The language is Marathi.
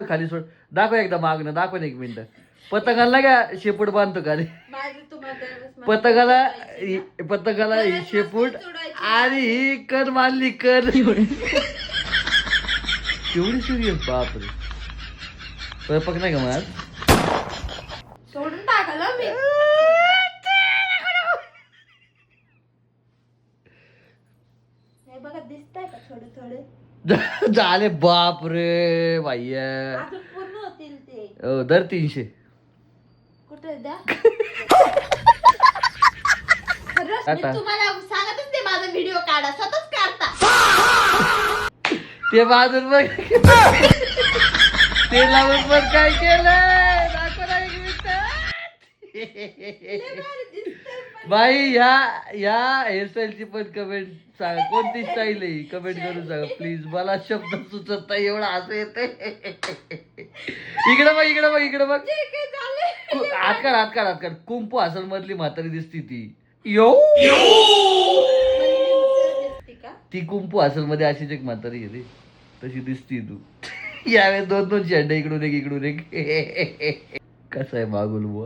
खाली सोड. दाखव एकदा मागणं दाखव ना, 1 मिनिट. पतंगाला का शेपूट बांधतो खाली. पतंगाला ही शेपूट आणि ही कर मानली कर. एवढी सिरियस बापरे. स्वयंपाक नाही का मग आज? सोडून टाकलं मी. हे बघा दिसतंय का थोडे थोडे. झाले बाप रे भैया. अजून पूर्ण होतील ते. दर 300. कुठे द्या. खरंच मी तुम्हाला सांगतच ते माझा व्हिडिओ काढा, स्वतःच काढता. ते बाजून बघ. ते लावून पण काय केलं दाखव ना 1 मिनिट. बाई ह्या हेअरस्टाईलची पण कमेंट सांगा, कोणती स्टाईल आहे कमेंट करून सांगा प्लीज. मला शब्द सुचत नाही, एवढा हसू येते. इकडे बघ इकडे बघ इकडे बघ. हात काढ. कुंपू हसल मधली म्हातारी दिसती ती. यो ती कुंपू हसल मध्ये अशीच एक म्हातारी आहे रे, तशी दिसती तू. यावेळेस 2-2 झेंडे इकडून एक. कसं आहे मागुल बुवा.